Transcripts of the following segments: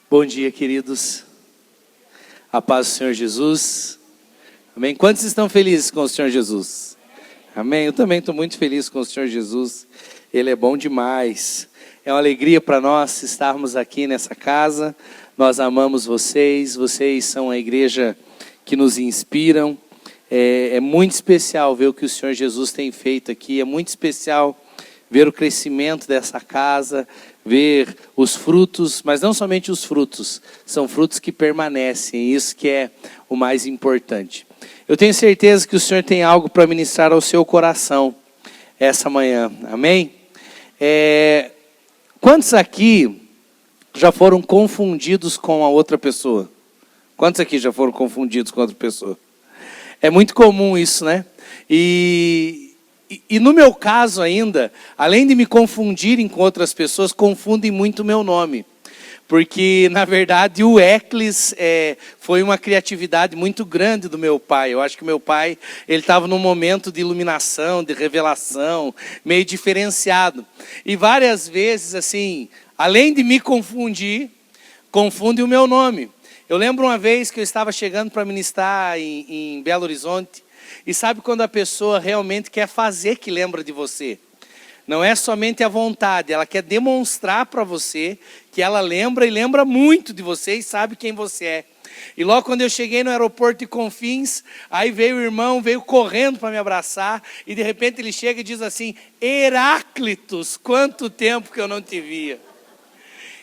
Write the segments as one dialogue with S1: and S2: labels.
S1: Bom dia, queridos. A paz do Senhor Jesus. Amém? Quantos estão felizes com o Senhor Jesus? Amém? Eu também estou muito feliz com o Senhor Jesus. Ele é bom demais. É uma alegria para nós estarmos aqui nessa casa. Nós amamos vocês. Vocês são a igreja que nos inspiram. É muito especial ver o que o Senhor Jesus tem feito aqui. É muito especial ver o crescimento dessa casa, ver os frutos, mas não somente os frutos, são frutos que permanecem, isso que é o mais importante. Eu tenho certeza que o Senhor tem algo para ministrar ao seu coração essa manhã, amém? Quantos aqui já foram confundidos com a outra pessoa? Quantos aqui já foram confundidos com outra pessoa? É muito comum isso, né? E no meu caso ainda, além de me confundirem com outras pessoas, confundem muito o meu nome. Porque, na verdade, o Eclis foi uma criatividade muito grande do meu pai. Eu acho que meu pai ele estava num momento de iluminação, de revelação, meio diferenciado. E várias vezes, assim, além de me confundir, confunde o meu nome. Eu lembro uma vez que eu estava chegando para ministrar em Belo Horizonte. E sabe quando a pessoa realmente quer fazer que lembra de você? Não é somente a vontade, ela quer demonstrar para você que ela lembra e lembra muito de você e sabe quem você é. E logo quando eu cheguei no aeroporto de Confins, aí veio o irmão, veio correndo para me abraçar, e de repente ele chega e diz assim: Heráclitos, quanto tempo que eu não te via.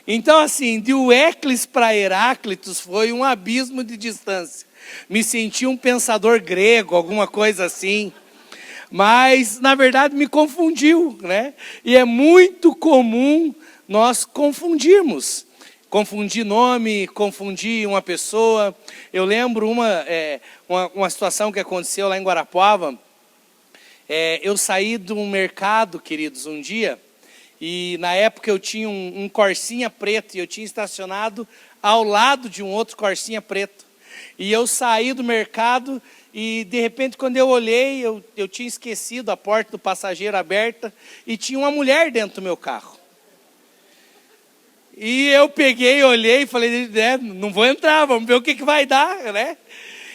S1: Então assim, de Eclis para Heráclitos foi um abismo de distância. Me senti um pensador grego, alguma coisa assim. Mas, na verdade, me confundiu, né? E é muito comum nós confundirmos. Confundir nome, confundir uma pessoa. Eu lembro uma situação que aconteceu lá em Guarapuava. Eu saí de um mercado, queridos, um dia. E na época eu tinha um Corsinha preto. E eu tinha estacionado ao lado de um outro Corsinha preto. E eu saí do mercado e, de repente, quando eu olhei, eu tinha esquecido a porta do passageiro aberta e tinha uma mulher dentro do meu carro. E eu peguei, olhei e falei, não vou entrar, vamos ver o que vai dar, né?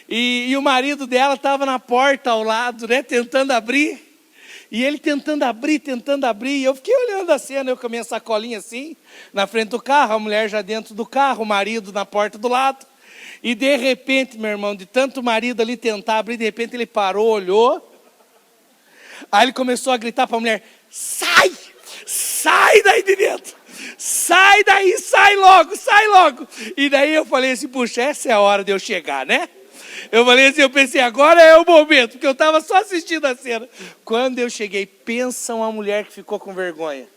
S1: E o marido dela estava na porta ao lado, né, tentando abrir. E ele tentando abrir, e eu fiquei olhando a cena, eu com a minha sacolinha assim, na frente do carro, a mulher já dentro do carro, o marido na porta do lado. E de repente, meu irmão, de tanto o marido ali tentar abrir, de repente ele parou, olhou. Aí ele começou a gritar para a mulher: sai! Sai daí de dentro! Sai daí, sai logo! E daí eu falei assim, puxa, essa é a hora de eu chegar, né? Eu falei assim, eu pensei, agora é o momento, porque eu estava só assistindo a cena. Quando eu cheguei, pensa uma mulher que ficou com vergonha.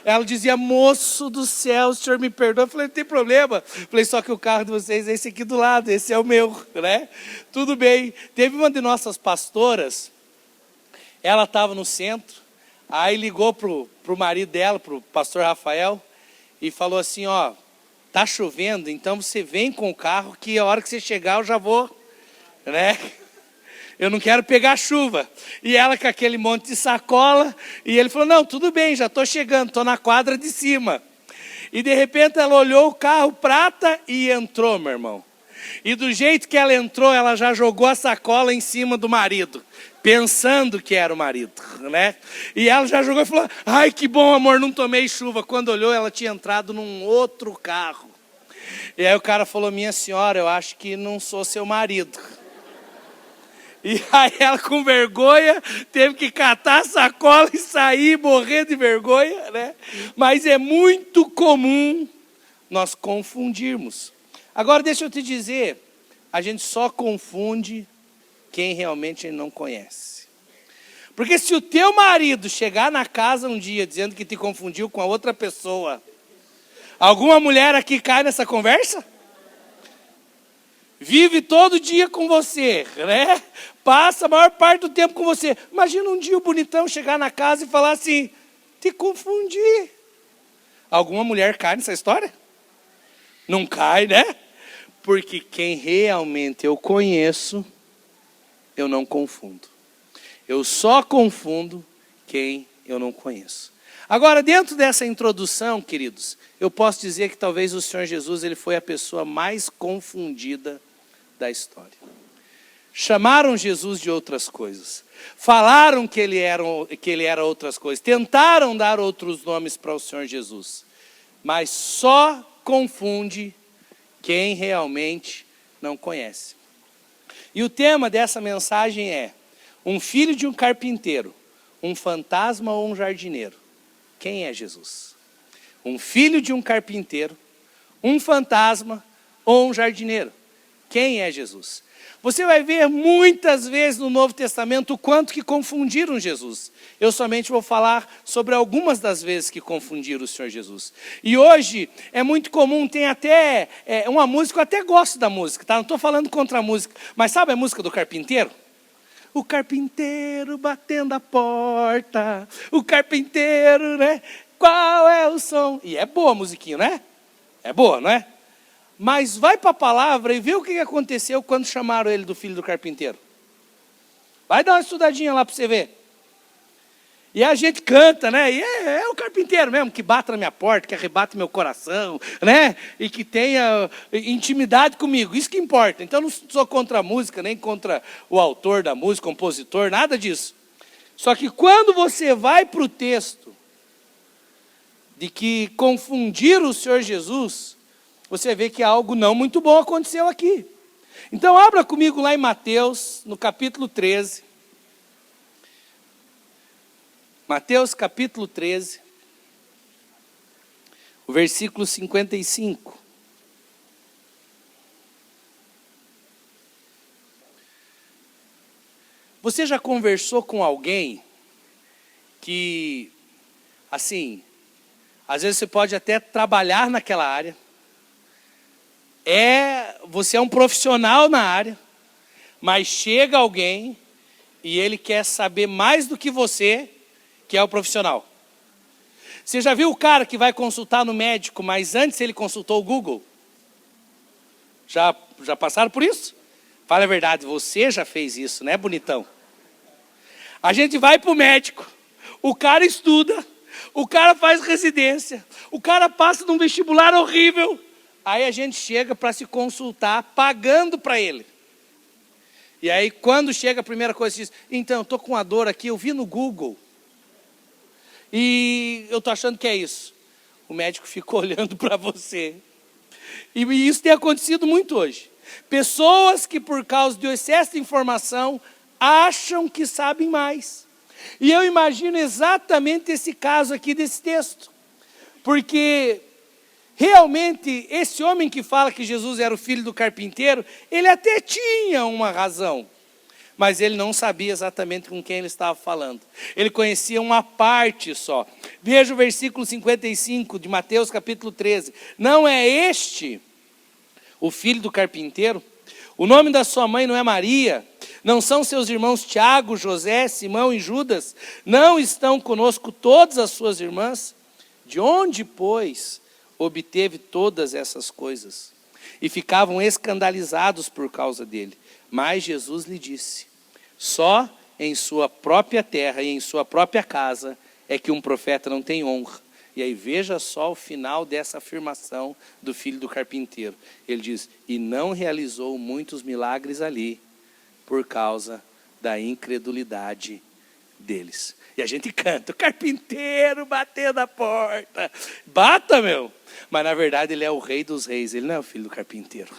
S1: Ela dizia, moço do céu, o senhor me perdoa. Eu falei, não tem problema. Eu falei, só que o carro de vocês é esse aqui do lado, esse é o meu, né? Tudo bem. Teve uma de nossas pastoras, ela estava no centro, aí ligou pro marido dela, pro pastor Rafael, e falou assim, ó, tá chovendo, então você vem com o carro, que a hora que você chegar eu já vou, né? Eu não quero pegar chuva. E ela com aquele monte de sacola. E ele falou, não, tudo bem, já estou chegando, estou na quadra de cima. E de repente ela olhou o carro prata e entrou, meu irmão. E do jeito que ela entrou, ela já jogou a sacola em cima do marido. Pensando que era o marido, né? E ela já jogou e falou, ai que bom amor, não tomei chuva. Quando olhou, ela tinha entrado num outro carro. E aí o cara falou, minha senhora, eu acho que não sou seu marido. E aí ela com vergonha teve que catar a sacola e sair, morrer de vergonha, né? Mas é muito comum nós confundirmos. Agora deixa eu te dizer, a gente só confunde quem realmente não conhece. Porque se o teu marido chegar na casa um dia dizendo que te confundiu com a outra pessoa, alguma mulher aqui cai nessa conversa? Vive todo dia com você, né? Passa a maior parte do tempo com você. Imagina um dia o bonitão chegar na casa e falar assim, te confundi. Alguma mulher cai nessa história? Não cai, né? Porque quem realmente eu conheço, eu não confundo. Eu só confundo quem eu não conheço. Agora, dentro dessa introdução, queridos, eu posso dizer que talvez o Senhor Jesus ele foi a pessoa mais confundida da história. Chamaram Jesus de outras coisas. Falaram que ele era outras coisas. Tentaram dar outros nomes para o Senhor Jesus. Mas só confunde quem realmente não conhece. E o tema dessa mensagem é: um filho de um carpinteiro, um fantasma ou um jardineiro? Quem é Jesus? Um filho de um carpinteiro, um fantasma ou um jardineiro? Quem é Jesus? Você vai ver muitas vezes no Novo Testamento o quanto que confundiram Jesus. Eu somente vou falar sobre algumas das vezes que confundiram o Senhor Jesus. E hoje é muito comum, tem até uma música, eu até gosto da música, tá? Não estou falando contra a música, mas sabe a música do carpinteiro? O carpinteiro batendo a porta, o carpinteiro, né? Qual é o som? E é boa a musiquinha, né? É boa, não é? Mas vai para a palavra e vê o que aconteceu quando chamaram ele do filho do carpinteiro. Vai dar uma estudadinha lá para você ver. E a gente canta, né? E é o carpinteiro mesmo, que bate na minha porta, que arrebata meu coração, né? E que tenha intimidade comigo. Isso que importa. Então, não sou contra a música, nem contra o autor da música, compositor, nada disso. Só que quando você vai para o texto de que confundiram o Senhor Jesus, você vê que algo não muito bom aconteceu aqui. Então, abra comigo lá em Mateus, no capítulo 13. Mateus, capítulo 13, o versículo 55. Você já conversou com alguém que, assim, às vezes você pode até trabalhar naquela área, você é um profissional na área, mas chega alguém e ele quer saber mais do que você, que é o profissional. Você já viu o cara que vai consultar no médico, mas antes ele consultou o Google? Já passaram por isso? Fala a verdade, você já fez isso, né, bonitão? A gente vai para o médico, o cara estuda, o cara faz residência, o cara passa num vestibular horrível, aí a gente chega para se consultar, pagando para ele. E aí quando chega a primeira coisa, diz: então, eu estou com uma dor aqui, eu vi no Google. E eu estou achando que é isso. O médico fica olhando para você. E isso tem acontecido muito hoje. Pessoas que por causa do excesso de informação, acham que sabem mais. E eu imagino exatamente esse caso aqui desse texto. Porque realmente esse homem que fala que Jesus era o filho do carpinteiro, ele até tinha uma razão. Mas ele não sabia exatamente com quem ele estava falando. Ele conhecia uma parte só. Veja o versículo 55 de Mateus capítulo 13. Não é este o filho do carpinteiro? O nome da sua mãe não é Maria? Não são seus irmãos Tiago, José, Simão e Judas? Não estão conosco todas as suas irmãs? De onde, pois, obteve todas essas coisas? E ficavam escandalizados por causa dele. Mas Jesus lhe disse: só em sua própria terra e em sua própria casa é que um profeta não tem honra. E aí veja só o final dessa afirmação do filho do carpinteiro. Ele diz: e não realizou muitos milagres ali por causa da incredulidade deles. E a gente canta: o carpinteiro batendo a porta. Bata, meu! Mas na verdade ele é o rei dos reis, ele não é o filho do carpinteiro.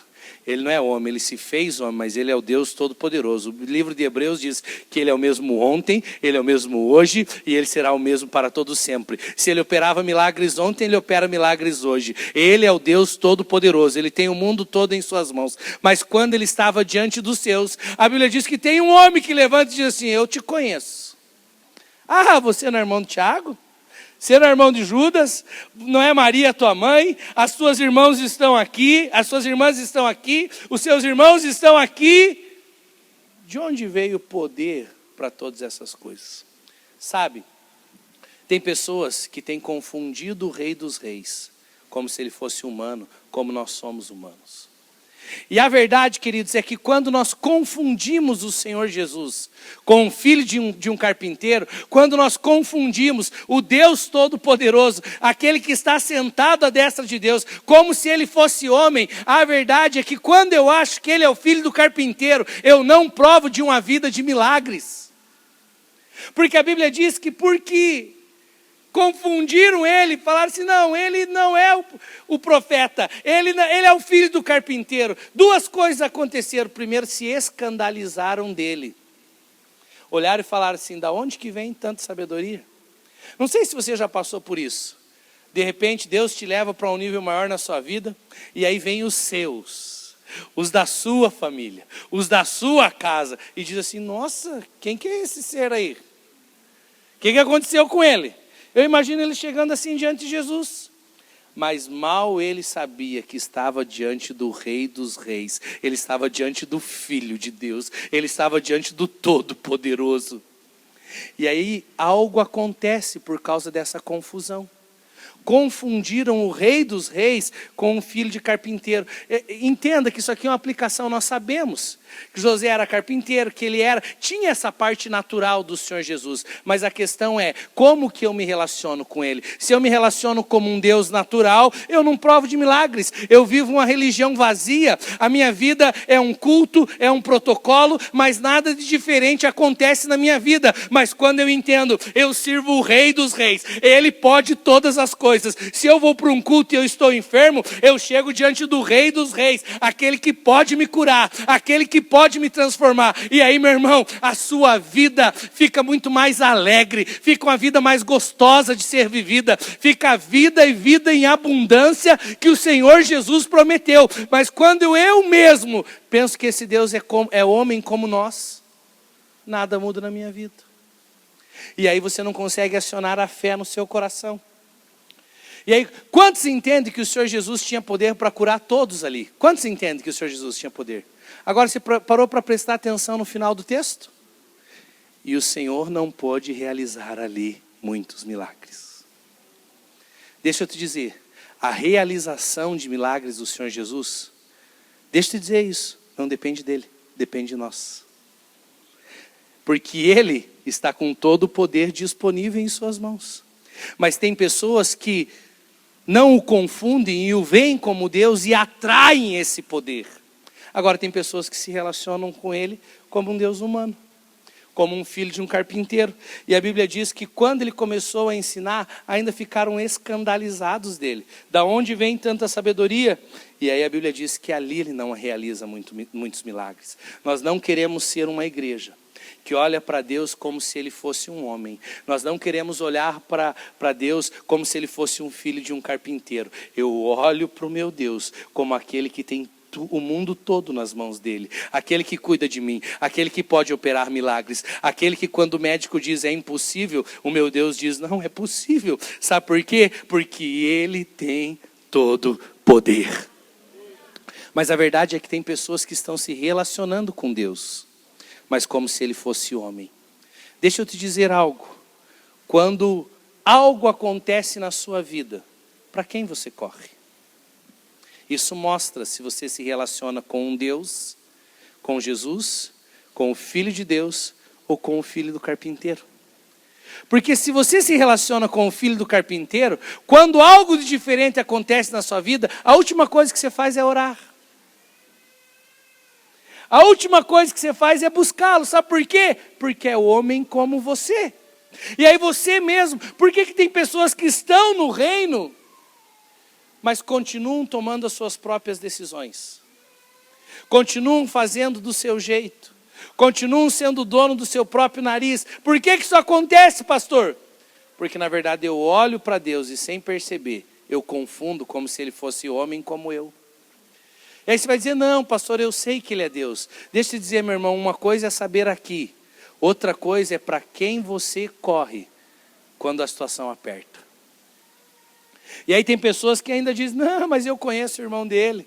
S1: Ele não é homem, ele se fez homem, mas ele é o Deus Todo-Poderoso. O livro de Hebreus diz que ele é o mesmo ontem, ele é o mesmo hoje e ele será o mesmo para todo sempre. Se ele operava milagres ontem, ele opera milagres hoje. Ele é o Deus Todo-Poderoso, ele tem o mundo todo em suas mãos. Mas quando ele estava diante dos seus, a Bíblia diz que tem um homem que levanta e diz assim: eu te conheço. Ah, você não é irmão de Tiago? Você não é irmão de Judas? Não é Maria tua mãe? As suas irmãs estão aqui, as suas irmãs estão aqui, os seus irmãos estão aqui. De onde veio o poder para todas essas coisas? Sabe, tem pessoas que têm confundido o rei dos reis, como se ele fosse humano, como nós somos humanos. E a verdade, queridos, é que quando nós confundimos o Senhor Jesus com o filho de um carpinteiro, quando nós confundimos o Deus Todo-Poderoso, aquele que está sentado à destra de Deus, como se ele fosse homem, a verdade é que quando eu acho que ele é o filho do carpinteiro, eu não provo de uma vida de milagres. Porque a Bíblia diz que porque confundiram ele, falaram assim, não, ele não é o profeta, ele é o filho do carpinteiro. Duas coisas aconteceram. Primeiro, se escandalizaram dele. Olharam e falaram assim, da onde que vem tanta sabedoria? Não sei se você já passou por isso. De repente, Deus te leva para um nível maior na sua vida, e aí vem os seus, os da sua família, os da sua casa, e diz assim, nossa, quem que é esse ser aí? O que aconteceu com ele? Eu imagino ele chegando assim diante de Jesus. Mas mal ele sabia que estava diante do Rei dos Reis. Ele estava diante do Filho de Deus. Ele estava diante do Todo-Poderoso. E aí algo acontece por causa dessa confusão. Confundiram o Rei dos Reis com o filho de carpinteiro. Entenda que isso aqui é uma aplicação, nós sabemos que José era carpinteiro, que ele tinha essa parte natural do Senhor Jesus, mas a questão é, como que eu me relaciono com ele? Se eu me relaciono como um Deus natural, eu não provo de milagres, eu vivo uma religião vazia, a minha vida é um culto, é um protocolo, mas nada de diferente acontece na minha vida. Mas quando eu entendo, eu sirvo o Rei dos Reis, ele pode todas as coisas. Se eu vou para um culto e eu estou enfermo, eu chego diante do Rei dos Reis, aquele que pode me curar, aquele que pode me transformar. E aí, meu irmão, a sua vida fica muito mais alegre, fica uma vida mais gostosa de ser vivida, fica a vida e vida em abundância que o Senhor Jesus prometeu. Mas quando eu mesmo penso que esse Deus é homem como nós, nada muda na minha vida. E aí você não consegue acionar a fé no seu coração. E aí, quantos entendem que o Senhor Jesus tinha poder para curar todos ali? Quantos entendem que o Senhor Jesus tinha poder? Agora, você parou para prestar atenção no final do texto? E o Senhor não pôde realizar ali muitos milagres. Deixa eu te dizer, a realização de milagres do Senhor Jesus, deixa eu te dizer isso, não depende dele, depende de nós. Porque ele está com todo o poder disponível em suas mãos. Mas tem pessoas que não o confundem e o veem como Deus e atraem esse poder. Agora tem pessoas que se relacionam com ele como um Deus humano, como um filho de um carpinteiro. E a Bíblia diz que quando ele começou a ensinar, ainda ficaram escandalizados dele. Da onde vem tanta sabedoria? E aí a Bíblia diz que ali ele não realiza muitos milagres. Nós não queremos ser uma igreja que olha para Deus como se ele fosse um homem. Nós não queremos olhar para Deus como se ele fosse um filho de um carpinteiro. Eu olho para o meu Deus como aquele que tem o mundo todo nas mãos dele, aquele que cuida de mim, aquele que pode operar milagres, aquele que quando o médico diz é impossível, o meu Deus diz não, é possível. Sabe por quê? Porque ele tem todo poder. Mas a verdade é que tem pessoas que estão se relacionando com Deus, mas como se ele fosse homem. Deixa eu te dizer algo, quando algo acontece na sua vida, para quem você corre? Isso mostra se você se relaciona com um Deus, com Jesus, com o Filho de Deus ou com o filho do carpinteiro. Porque se você se relaciona com o filho do carpinteiro, quando algo de diferente acontece na sua vida, a última coisa que você faz é orar. A última coisa que você faz é buscá-lo. Sabe por quê? Porque é homem como você. E aí você mesmo, por que tem pessoas que estão no reino, mas continuam tomando as suas próprias decisões? Continuam fazendo do seu jeito. Continuam sendo dono do seu próprio nariz. Por que isso acontece, pastor? Porque na verdade eu olho para Deus e sem perceber, eu confundo como se ele fosse homem como eu. E aí você vai dizer, não, pastor, eu sei que ele é Deus. Deixa eu dizer, meu irmão, uma coisa é saber aqui. Outra coisa é para quem você corre quando a situação aperta. E aí tem pessoas que ainda dizem, não, mas eu conheço o irmão dele.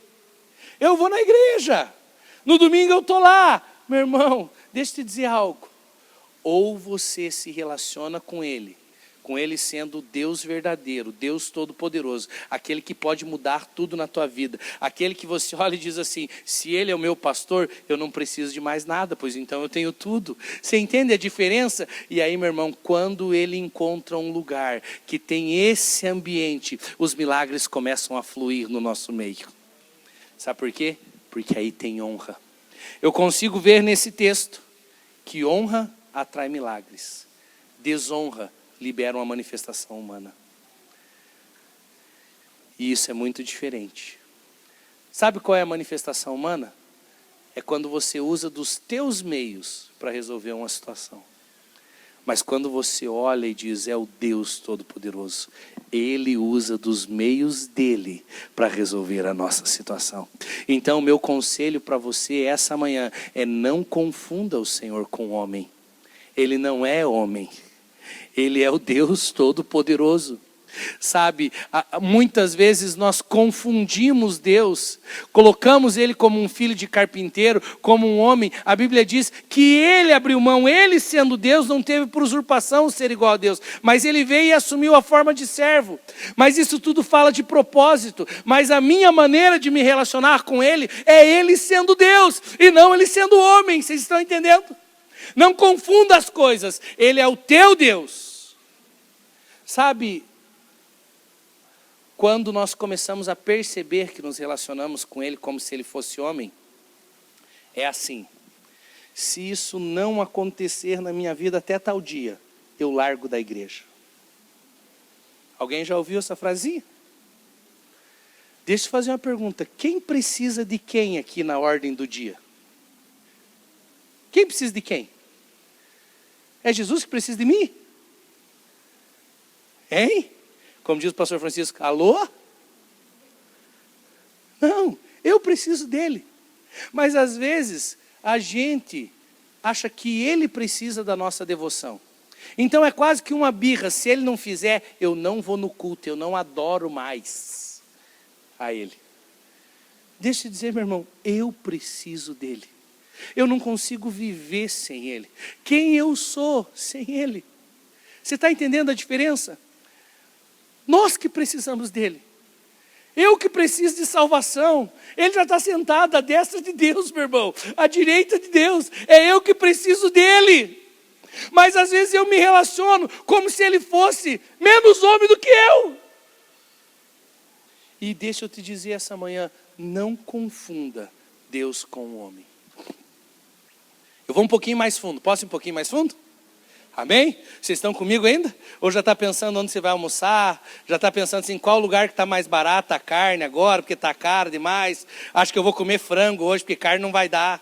S1: Eu vou na igreja. No domingo eu estou lá. Meu irmão, deixa eu te dizer algo. Ou você se relaciona com ele com Ele sendo o Deus verdadeiro, Deus todo-poderoso, aquele que pode mudar tudo na tua vida, aquele que você olha e diz assim, se Ele é o meu pastor, eu não preciso de mais nada, pois então eu tenho tudo. Você entende a diferença? E aí, meu irmão, quando Ele encontra um lugar que tem esse ambiente, os milagres começam a fluir no nosso meio. Sabe por quê? Porque aí tem honra. Eu consigo ver nesse texto que honra atrai milagres, desonra libera uma manifestação humana. E isso é muito diferente. Sabe qual é a manifestação humana? É quando você usa dos teus meios para resolver uma situação. Mas quando você olha e diz, é o Deus Todo-Poderoso, Ele usa dos meios dEle para resolver a nossa situação. Então, meu conselho para você essa manhã é não confunda o Senhor com o homem. Ele não é homem. Ele é o Deus Todo-Poderoso. Sabe, muitas vezes nós confundimos Deus, colocamos Ele como um filho de carpinteiro, como um homem. A Bíblia diz que Ele abriu mão, Ele sendo Deus não teve por usurpação ser igual a Deus, mas Ele veio e assumiu a forma de servo. Mas isso tudo fala de propósito, mas a minha maneira de me relacionar com Ele é Ele sendo Deus e não Ele sendo homem. Vocês estão entendendo? Não confunda as coisas, Ele é o teu Deus. Sabe, quando nós começamos a perceber que nos relacionamos com Ele como se Ele fosse homem, é assim, se isso não acontecer na minha vida até tal dia, eu largo da igreja. Alguém já ouviu essa frasinha? Deixa eu fazer uma pergunta, quem precisa de quem aqui na ordem do dia? Quem precisa de quem? É Jesus que precisa de mim? Hein? Como diz o pastor Francisco, alô? Não, eu preciso dele. Mas às vezes a gente acha que ele precisa da nossa devoção. Então é quase que uma birra, se ele não fizer, eu não vou no culto, eu não adoro mais a ele. Deixa eu dizer, meu irmão, eu preciso dele. Eu não consigo viver sem ele. Quem eu sou sem ele? Você está entendendo a diferença? Nós que precisamos dele. Eu que preciso de salvação. Ele já está sentado à destra de Deus, meu irmão. À direita de Deus. É eu que preciso dele. Mas às vezes eu me relaciono como se ele fosse menos homem do que eu. E deixa eu te dizer essa manhã, não confunda Deus com o homem. Eu vou um pouquinho mais fundo. Posso ir um pouquinho mais fundo? Amém? Vocês estão comigo ainda? Ou já está pensando onde você vai almoçar? Já está pensando assim, qual lugar que está mais barata a carne agora, porque está caro demais? Acho que eu vou comer frango hoje, porque carne não vai dar.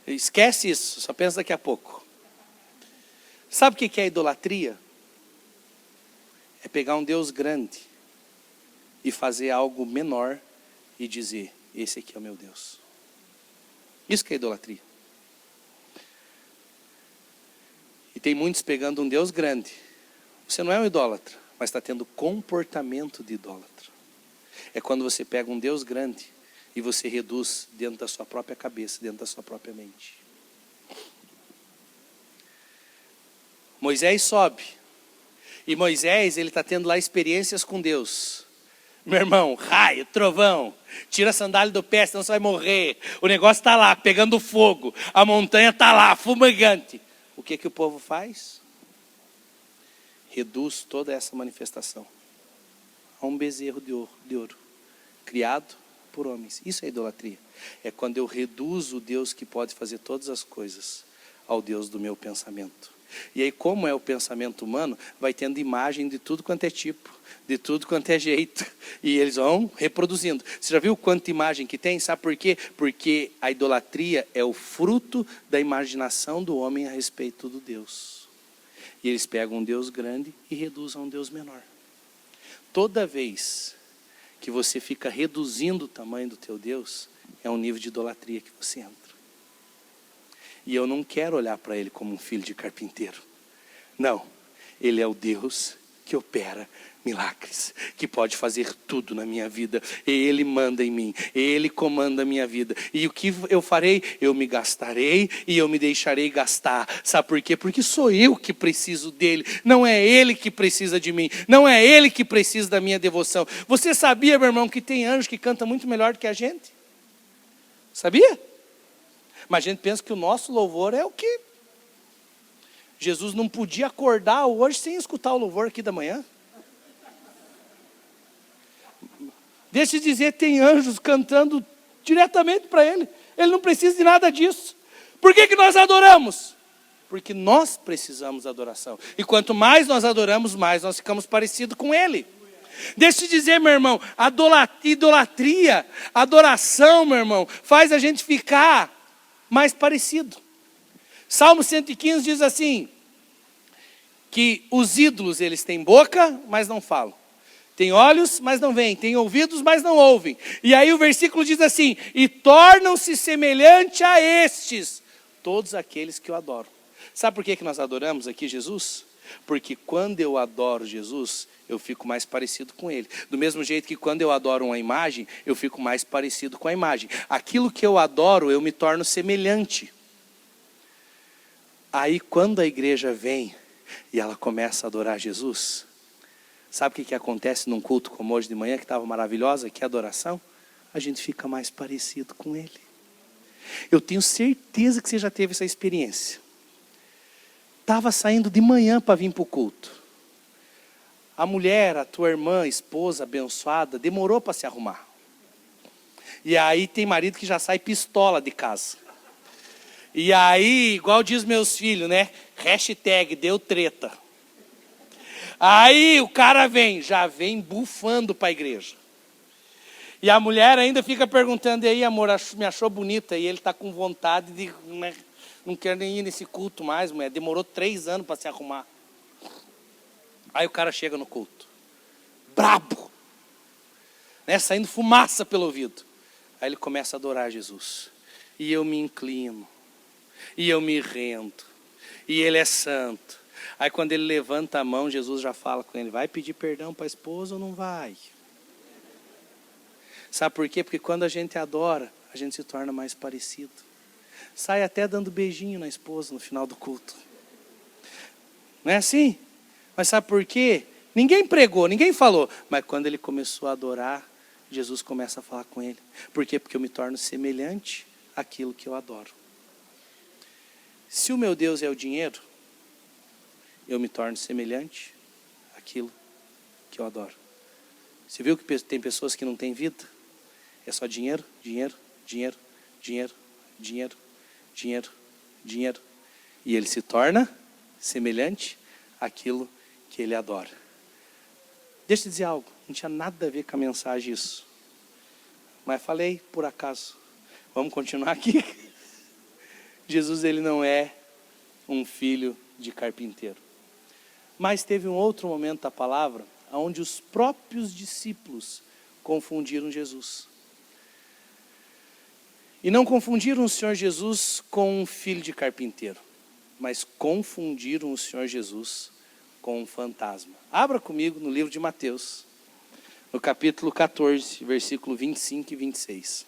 S1: Esquece isso, só pensa daqui a pouco. Sabe o que é idolatria? É pegar um Deus grande e fazer algo menor e dizer, esse aqui é o meu Deus. Isso que é idolatria. E tem muitos pegando um Deus grande. Você não é um idólatra, mas está tendo comportamento de idólatra. É quando você pega um Deus grande e você reduz dentro da sua própria cabeça, dentro da sua própria mente. Moisés sobe. E Moisés, ele está tendo lá experiências com Deus. Meu irmão, raio, trovão, tira a sandália do pé, senão você vai morrer. O negócio está lá, pegando fogo. A montanha está lá, fumegante. O que o povo faz? Reduz toda essa manifestação a um bezerro de ouro, criado por homens. Isso é idolatria. É quando eu reduzo o Deus que pode fazer todas as coisas ao Deus do meu pensamento. E aí, como é o pensamento humano, vai tendo imagem de tudo quanto é tipo, de tudo quanto é jeito. E eles vão reproduzindo. Você já viu quanta imagem que tem? Sabe por quê? Porque a idolatria é o fruto da imaginação do homem a respeito do Deus. E eles pegam um Deus grande e reduzem a um Deus menor. Toda vez que você fica reduzindo o tamanho do teu Deus, é um nível de idolatria que você entra. E eu não quero olhar para ele como um filho de carpinteiro. Não, ele é o Deus que opera milagres, que pode fazer tudo na minha vida. Ele manda em mim, Ele comanda a minha vida. E o que eu farei? Eu me gastarei e eu me deixarei gastar. Sabe por quê? Porque sou eu que preciso dele, não é ele que precisa de mim, não é ele que precisa da minha devoção. Você sabia, meu irmão, que tem anjo que canta muito melhor do que a gente? Sabia? Mas a gente pensa que o nosso louvor é o quê? Jesus não podia acordar hoje sem escutar o louvor aqui da manhã. Deixa eu dizer, tem anjos cantando diretamente para ele. Ele não precisa de nada disso. Por que nós adoramos? Porque nós precisamos de adoração. E quanto mais nós adoramos, mais nós ficamos parecidos com ele. Deixa eu dizer, meu irmão, idolatria, adoração, meu irmão, faz a gente ficar mais parecido. Salmo 115 diz assim, que os ídolos, eles têm boca, mas não falam. Tem olhos, mas não veem. Tem ouvidos, mas não ouvem. E aí o versículo diz assim, e tornam-se semelhante a estes, todos aqueles que o adoram. Sabe por que nós adoramos aqui Jesus? Porque quando eu adoro Jesus, eu fico mais parecido com ele. Do mesmo jeito que quando eu adoro uma imagem, eu fico mais parecido com a imagem. Aquilo que eu adoro, eu me torno semelhante. Aí quando a igreja vem e ela começa a adorar Jesus, sabe o que acontece num culto como hoje de manhã, que estava maravilhosa, que é a adoração? A gente fica mais parecido com ele. Eu tenho certeza que você já teve essa experiência. Estava saindo de manhã para vir para o culto. A mulher, a tua irmã, esposa abençoada, demorou para se arrumar. E aí tem marido que já sai pistola de casa. E aí, igual diz meus filhos, né? Hashtag deu treta. Aí o cara já vem bufando para a igreja. E a mulher ainda fica perguntando, e aí amor, me achou bonita? E ele está com vontade de, né, não quer nem ir nesse culto mais, mulher. Demorou 3 anos para se arrumar. Aí o cara chega no culto, brabo, né, saindo fumaça pelo ouvido. Aí ele começa a adorar Jesus. E eu me inclino, e eu me rendo, e ele é santo. Aí quando ele levanta a mão, Jesus já fala com ele, vai pedir perdão para a esposa ou não vai? Sabe por quê? Porque quando a gente adora, a gente se torna mais parecido. Sai até dando beijinho na esposa no final do culto. Não é assim? Mas sabe por quê? Ninguém pregou, ninguém falou. Mas quando ele começou a adorar, Jesus começa a falar com ele. Por quê? Porque eu me torno semelhante àquilo que eu adoro. Se o meu Deus é o dinheiro, eu me torno semelhante àquilo que eu adoro. Você viu que tem pessoas que não têm vida? É só dinheiro, dinheiro, dinheiro, dinheiro, dinheiro, dinheiro, dinheiro. E ele se torna semelhante àquilo que ele adora. Deixa eu dizer algo, não tinha nada a ver com a mensagem isso. Mas falei por acaso. Vamos continuar aqui? Jesus, ele não é um filho de carpinteiro. Mas teve um outro momento da palavra, onde os próprios discípulos confundiram Jesus. E não confundiram o Senhor Jesus com um filho de carpinteiro, mas confundiram o Senhor Jesus com um fantasma. Abra comigo no livro de Mateus, no capítulo 14, versículo 25 e 26.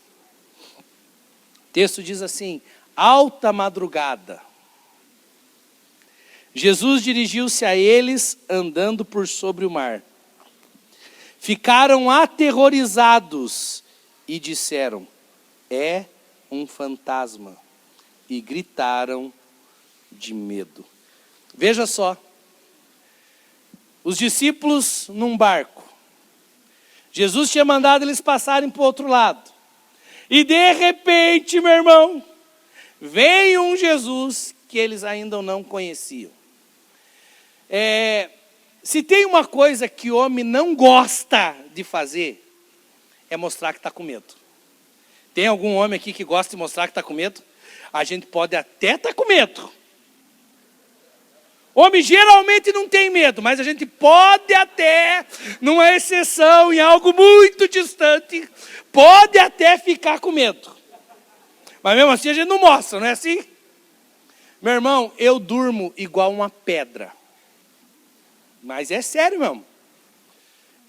S1: O texto diz assim, alta madrugada, Jesus dirigiu-se a eles andando por sobre o mar. Ficaram aterrorizados e disseram, é um fantasma. E gritaram de medo. Veja só. Os discípulos num barco. Jesus tinha mandado eles passarem para o outro lado. E de repente, meu irmão, vem um Jesus que eles ainda não conheciam. Se tem uma coisa que o homem não gosta de fazer, é mostrar que está com medo. Tem algum homem aqui que gosta de mostrar que está com medo? A gente pode até estar com medo. Homem geralmente não tem medo, mas a gente pode até, numa exceção, em algo muito distante, pode até ficar com medo. Mas mesmo assim a gente não mostra, não é assim? Meu irmão, eu durmo igual uma pedra. Mas é sério mesmo.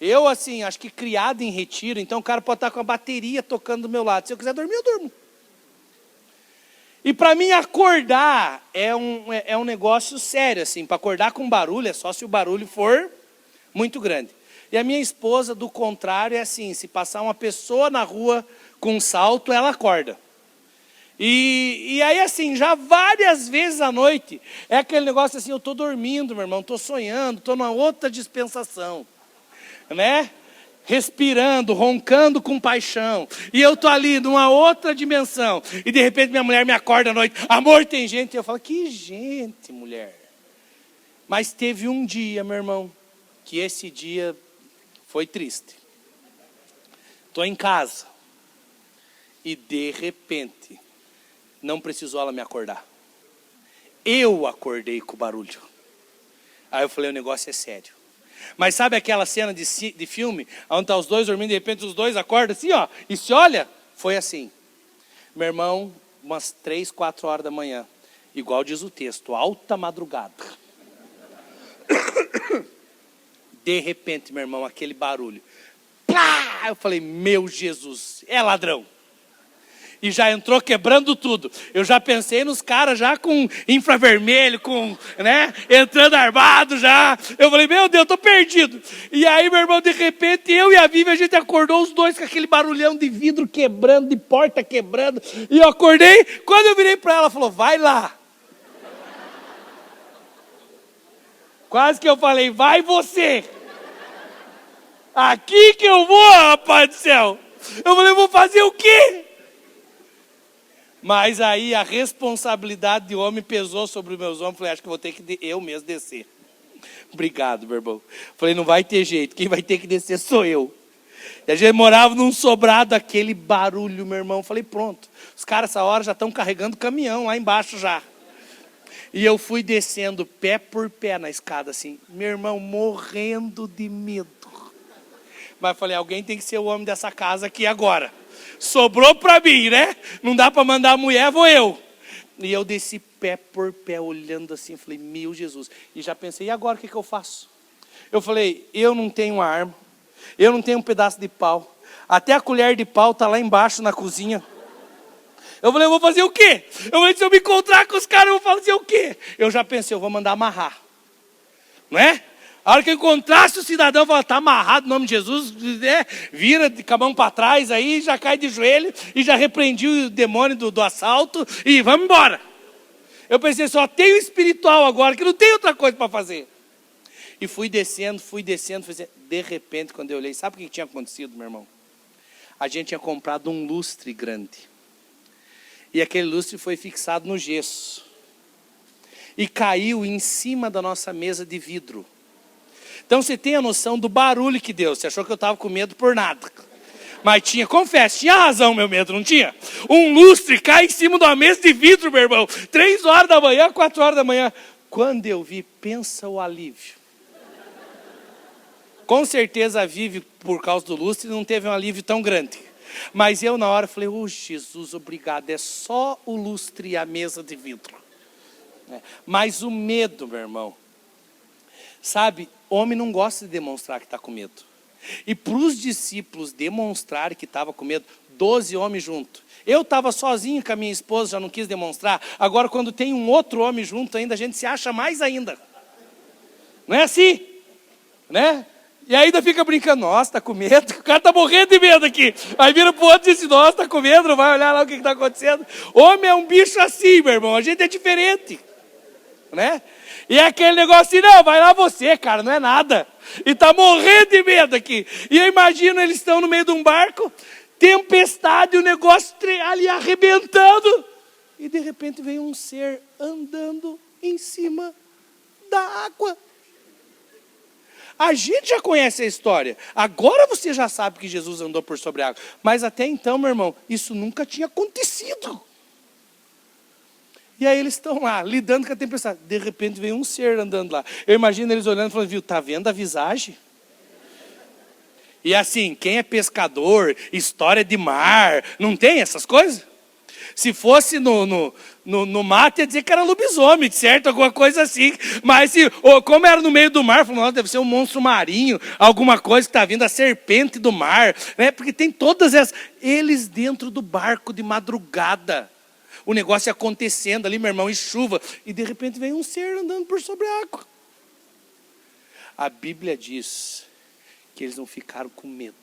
S1: Eu, assim, acho que criado em retiro, então o cara pode estar com a bateria tocando do meu lado. Se eu quiser dormir, eu durmo. E para mim acordar é um negócio sério, assim. Para acordar com barulho é só se o barulho for muito grande. E a minha esposa, do contrário, é assim, se passar uma pessoa na rua com um salto, ela acorda. E aí, assim, já várias vezes à noite, é aquele negócio assim, eu estou dormindo, meu irmão, estou sonhando, estou numa outra dispensação, né? Respirando, roncando com paixão. E eu estou ali numa outra dimensão. E de repente minha mulher me acorda à noite, amor, tem gente. E eu falo, que gente, mulher. Mas teve um dia, meu irmão, que esse dia foi triste. Estou em casa. E de repente, não precisou ela me acordar. Eu acordei com o barulho. Aí eu falei, o negócio é sério. Mas sabe aquela cena de filme, onde estão os dois dormindo, de repente os dois acordam assim, ó, e se olha? Foi assim. Meu irmão, umas 3, 4 horas da manhã, igual diz o texto, alta madrugada. De repente, meu irmão, aquele barulho. Plá! Eu falei, meu Jesus, é ladrão. E já entrou quebrando tudo. Eu já pensei nos caras já com infravermelho, né, entrando armado já. Eu falei, meu Deus, eu tô perdido. E aí, meu irmão, de repente, eu e a Vivi, a gente acordou os dois com aquele barulhão de vidro quebrando, de porta quebrando. E eu acordei, quando eu virei para ela, ela falou, vai lá. Quase que eu falei, vai você. Aqui que eu vou, rapaz do céu. Eu falei, vou fazer o quê? Mas aí a responsabilidade de homem pesou sobre os meus ombros. Falei, acho que vou ter que eu mesmo descer. Obrigado, meu irmão. Falei, não vai ter jeito. Quem vai ter que descer sou eu. E a gente morava num sobrado, aquele barulho, meu irmão. Falei, pronto. Os caras essa hora já estão carregando caminhão lá embaixo já. E eu fui descendo pé por pé na escada assim. Meu irmão morrendo de medo. Mas falei, alguém tem que ser o homem dessa casa aqui agora. Sobrou para mim, né? Não dá para mandar a mulher, vou eu. E eu desci pé por pé, olhando assim, falei, meu Jesus. E já pensei, e agora o que eu faço? Eu falei, eu não tenho arma, eu não tenho um pedaço de pau. Até a colher de pau está lá embaixo na cozinha. Eu falei, eu vou fazer o quê? Eu falei, se eu me encontrar com os caras, eu vou fazer o quê? Eu já pensei, eu vou mandar amarrar. Não é? A hora que eu encontrasse o cidadão, eu falava, está amarrado em nome de Jesus, né? Vira com a mão para trás aí, já cai de joelho e já repreendi o demônio do assalto e vamos embora. Eu pensei, só tem o espiritual agora, que não tem outra coisa para fazer. E fui descendo. De repente, quando eu olhei, sabe o que tinha acontecido, meu irmão? A gente tinha comprado um lustre grande. E aquele lustre foi fixado no gesso. E caiu em cima da nossa mesa de vidro. Então você tem a noção do barulho que deu. Você achou que eu estava com medo por nada. Mas tinha, confesso, tinha razão meu medo, não tinha? Um lustre cai em cima de uma mesa de vidro, meu irmão. 3 horas da manhã, 4 horas da manhã. Quando eu vi, pensa o alívio. Com certeza a Vivi, por causa do lustre, não teve um alívio tão grande. Mas eu na hora falei, oh Jesus, obrigado. É só o lustre e a mesa de vidro. Mas o medo, meu irmão. Sabe, homem não gosta de demonstrar que está com medo. E para os discípulos demonstrarem que estava com medo, 12 homens juntos. Eu estava sozinho com a minha esposa, já não quis demonstrar. Agora, quando tem um outro homem junto ainda, a gente se acha mais ainda. Não é assim? Né? E ainda fica brincando, nossa, está com medo? O cara está morrendo de medo aqui. Aí vira para o outro e diz, nossa, está com medo, não vai olhar lá o que está acontecendo. Homem é um bicho assim, meu irmão, a gente é diferente. Né? E é aquele negócio assim, não, vai lá você, cara, não é nada. E tá morrendo de medo aqui. E eu imagino, eles estão no meio de um barco, tempestade, o negócio ali arrebentando. E de repente vem um ser andando em cima da água. A gente já conhece a história. Agora você já sabe que Jesus andou por sobre a água. Mas até então, meu irmão, isso nunca tinha acontecido. E aí eles estão lá, lidando com a tempestade. De repente vem um ser andando lá. Eu imagino eles olhando e falando, viu, tá vendo a visagem? E assim, quem é pescador, história de mar, não tem essas coisas? Se fosse no mato, ia dizer que era lobisomem, certo? Alguma coisa assim. Mas como era no meio do mar, falou, deve ser um monstro marinho, alguma coisa que está vindo, a serpente do mar. Né? Porque tem todas essas. Eles dentro do barco de madrugada. O negócio acontecendo ali, meu irmão, em chuva. E de repente vem um ser andando por sobre a água. A Bíblia diz que eles não ficaram com medo.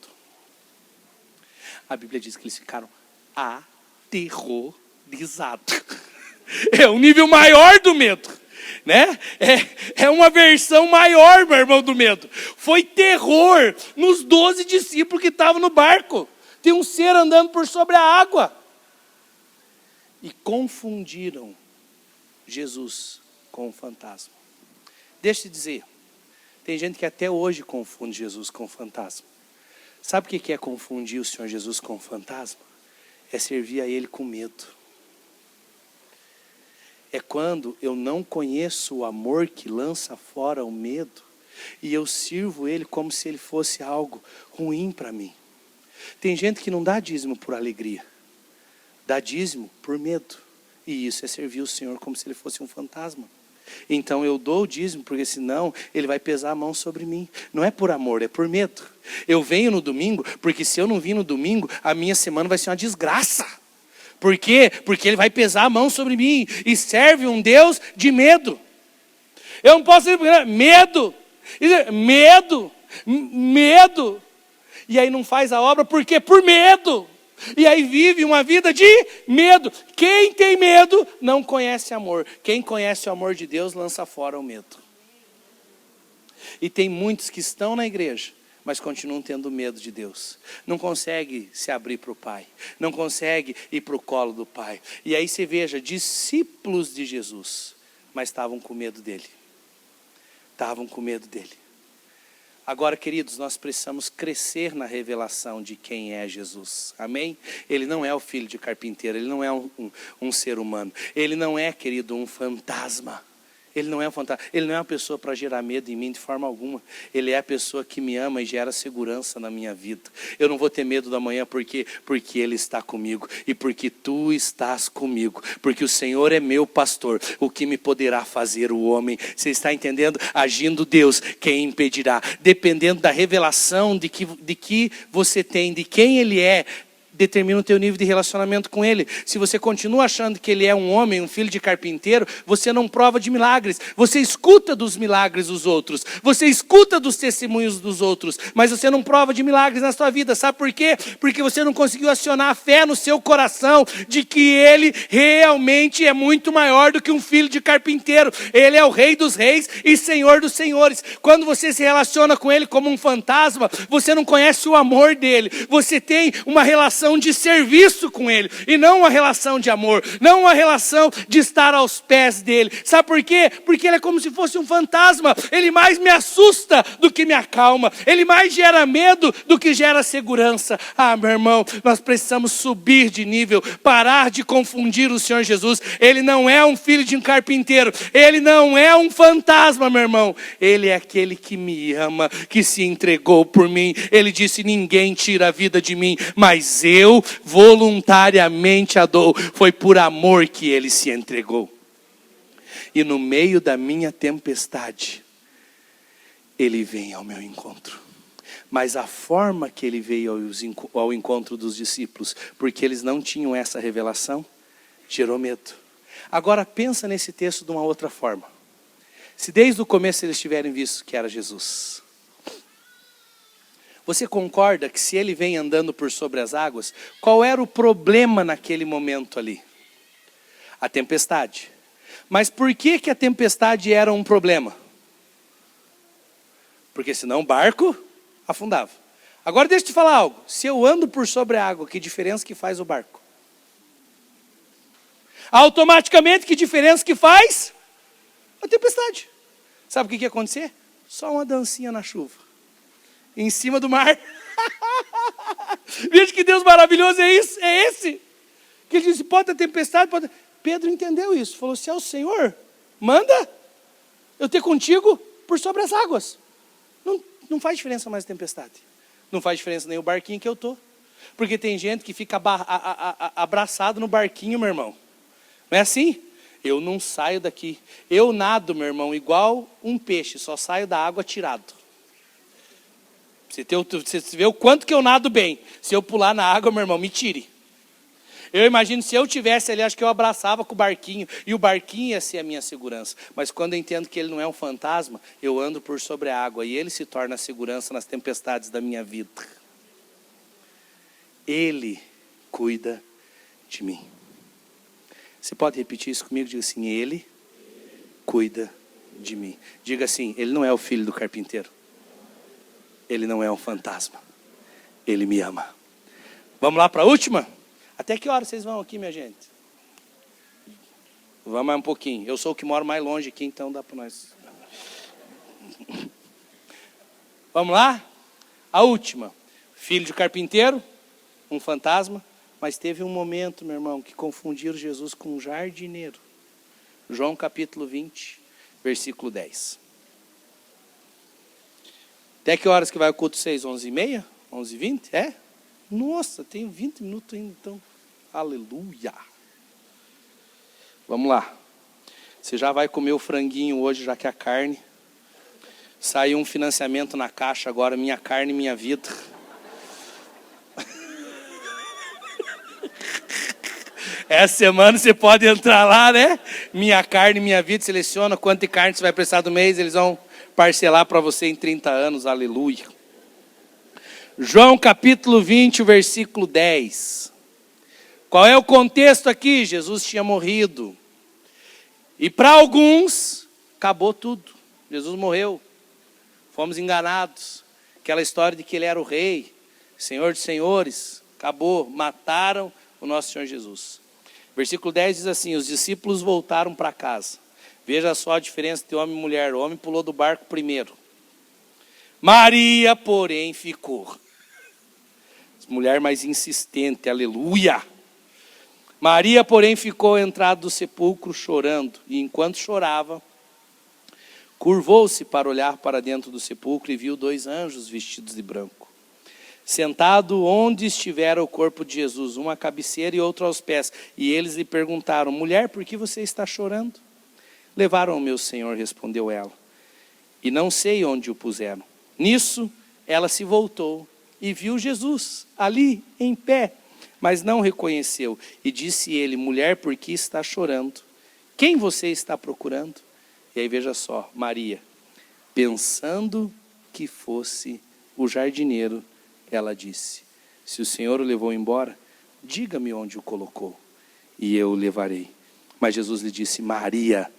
S1: A Bíblia diz que eles ficaram aterrorizados. É um nível maior do medo, né? É uma versão maior, meu irmão, do medo. Foi terror nos 12 discípulos que estavam no barco. Tem um ser andando por sobre a água. E confundiram Jesus com um fantasma. Deixa eu te dizer, tem gente que até hoje confunde Jesus com um fantasma. Sabe o que é confundir o Senhor Jesus com um fantasma? É servir a Ele com medo. É quando eu não conheço o amor que lança fora o medo e eu sirvo Ele como se Ele fosse algo ruim para mim. Tem gente que não dá dízimo por alegria, dá dízimo por medo. E isso é servir o Senhor como se Ele fosse um fantasma. Então eu dou o dízimo, porque senão Ele vai pesar a mão sobre mim. Não é por amor, é por medo. Eu venho no domingo, porque se eu não vir no domingo, a minha semana vai ser uma desgraça. Por quê? Porque Ele vai pesar a mão sobre mim. E serve um Deus de medo. Eu não posso ir medo. Medo. E aí não faz a obra, por quê? Por medo. E aí vive uma vida de medo. Quem tem medo não conhece amor. Quem conhece o amor de Deus lança fora o medo. E tem muitos que estão na igreja, mas continuam tendo medo de Deus. Não consegue se abrir para o Pai. Não consegue ir para o colo do Pai. E aí você veja, discípulos de Jesus, mas estavam com medo dele. Estavam com medo dele. Agora, queridos, nós precisamos crescer na revelação de quem é Jesus. Amém? Ele não é o filho de carpinteiro, ele não é um ser humano. Ele não é, querido, um fantasma. Ele não é um fantasma. Ele não é uma pessoa para gerar medo em mim de forma alguma. Ele é a pessoa que me ama e gera segurança na minha vida. Eu não vou ter medo da manhã porque Ele está comigo. E porque Tu estás comigo. Porque o Senhor é meu pastor. O que me poderá fazer o homem? Você está entendendo? Agindo Deus, quem impedirá? Dependendo da revelação de que você tem, de quem Ele é, determina o teu nível de relacionamento com Ele. Se você continua achando que Ele é um homem, um filho de carpinteiro, você não prova de milagres. Você escuta dos milagres dos outros. Você escuta dos testemunhos dos outros. Mas você não prova de milagres na sua vida. Sabe por quê? Porque você não conseguiu acionar a fé no seu coração de que Ele realmente é muito maior do que um filho de carpinteiro. Ele é o Rei dos reis e Senhor dos senhores. Quando você se relaciona com Ele como um fantasma, você não conhece o amor dEle. Você tem uma relação de serviço com Ele, e não uma relação de amor, não uma relação de estar aos pés dEle. Sabe por quê? Porque Ele é como se fosse um fantasma. Ele mais me assusta do que me acalma. Ele mais gera medo do que gera segurança. Ah, meu irmão, nós precisamos subir de nível, parar de confundir o Senhor Jesus. Ele não é um filho de um carpinteiro, Ele não é um fantasma, meu irmão. Ele é aquele que me ama, que se entregou por mim. Ele disse, ninguém tira a vida de mim, mas eu voluntariamente a dou. Foi por amor que Ele se entregou. E no meio da minha tempestade, Ele vem ao meu encontro. Mas a forma que Ele veio ao encontro dos discípulos, porque eles não tinham essa revelação, gerou medo. Agora pensa nesse texto de uma outra forma. Se desde o começo eles tiverem visto que era Jesus, você concorda que se Ele vem andando por sobre as águas, qual era o problema naquele momento ali? A tempestade. Mas por que a tempestade era um problema? Porque senão o barco afundava. Agora deixa eu te falar algo. Se eu ando por sobre a água, que diferença que faz o barco? Automaticamente, que diferença que faz? A tempestade. Sabe o que ia acontecer? Só uma dancinha na chuva. Em cima do mar. Veja que Deus maravilhoso é isso, é esse. Que Ele disse, pode ter tempestade, pode. Pedro entendeu isso. Falou, se é o Senhor, manda eu ter contigo por sobre as águas. Não faz diferença mais a tempestade. Não faz diferença nem o barquinho que eu estou. Porque tem gente que fica abraçado no barquinho, meu irmão. Não é assim? Eu não saio daqui. Eu nado, meu irmão, igual um peixe. Só saio da água tirado. Você vê o quanto que eu nado bem. Se eu pular na água, meu irmão, me tire. Eu imagino, se eu tivesse ali, acho que eu abraçava com o barquinho. E o barquinho ia ser a minha segurança. Mas quando eu entendo que ele não é um fantasma, eu ando por sobre a água. E ele se torna a segurança nas tempestades da minha vida. Ele cuida de mim. Você pode repetir isso comigo? Diga assim, ele cuida de mim. Diga assim, ele não é o filho do carpinteiro. Ele não é um fantasma. Ele me ama. Vamos lá para a última? Até que hora vocês vão aqui, minha gente? Vamos mais um pouquinho. Eu sou o que moro mais longe aqui, então dá para nós. Vamos lá? A última. Filho de carpinteiro, um fantasma. Mas teve um momento, meu irmão, que confundiram Jesus com um jardineiro. João capítulo 20, versículo 10. Até que horas que vai o culto 6? 11h30? 11h20? É? Nossa, tenho 20 minutos ainda, então. Aleluia. Vamos lá. Você já vai comer o franguinho hoje, já que a carne. Saiu um financiamento na caixa agora, Minha Carne, Minha Vida. Essa semana você pode entrar lá, né? Minha Carne, Minha Vida. Seleciona quanto de carne você vai precisar do mês. Eles vão parcelar para você em 30 anos. Aleluia. João capítulo 20, versículo 10. Qual é o contexto aqui? Jesus tinha morrido. E para alguns, acabou tudo. Jesus morreu. Fomos enganados. Aquela história de que ele era o rei, Senhor de senhores. Acabou. Mataram o nosso Senhor Jesus. Versículo 10 diz assim, os discípulos voltaram para casa. Veja só a diferença de homem e mulher. O homem pulou do barco primeiro. Maria, porém, ficou. Mulher mais insistente, aleluia. Maria, porém, ficou à entrada do sepulcro chorando. E enquanto chorava, curvou-se para olhar para dentro do sepulcro e viu 2 anjos vestidos de branco. Sentado onde estivera o corpo de Jesus, uma à cabeceira e outra aos pés. E eles lhe perguntaram, mulher, por que você está chorando? Levaram o meu Senhor, respondeu ela. E não sei onde o puseram. Nisso, ela se voltou e viu Jesus ali em pé, mas não reconheceu. E disse ele, mulher, por que está chorando? Quem você está procurando? E aí veja só, Maria, pensando que fosse o jardineiro, ela disse, se o Senhor o levou embora, diga-me onde o colocou, e eu o levarei. Mas Jesus lhe disse, Maria.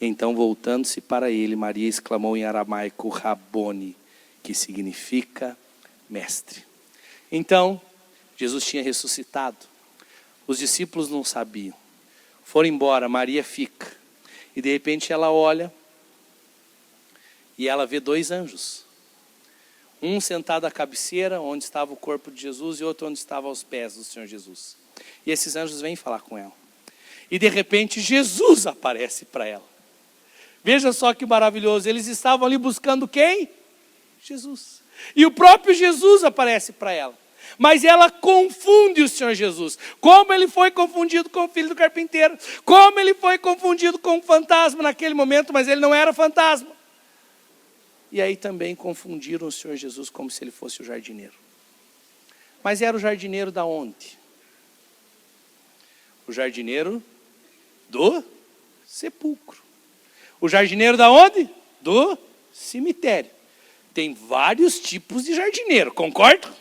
S1: Então, voltando-se para ele, Maria exclamou em aramaico, Rabone, que significa mestre. Então, Jesus tinha ressuscitado. Os discípulos não sabiam. Foram embora, Maria fica. E de repente ela olha e ela vê 2 anjos. Um sentado à cabeceira, onde estava o corpo de Jesus, e outro onde estava aos pés do Senhor Jesus. E esses anjos vêm falar com ela. E de repente Jesus aparece para ela. Veja só que maravilhoso. Eles estavam ali buscando quem? Jesus. E o próprio Jesus aparece para ela. Mas ela confunde o Senhor Jesus. Como ele foi confundido com o filho do carpinteiro. Como ele foi confundido com o fantasma naquele momento, mas ele não era fantasma. E aí também confundiram o Senhor Jesus como se ele fosse o jardineiro. Mas era o jardineiro da onde? O jardineiro do sepulcro. O jardineiro da onde? Do cemitério. Tem vários tipos de jardineiro, concorda?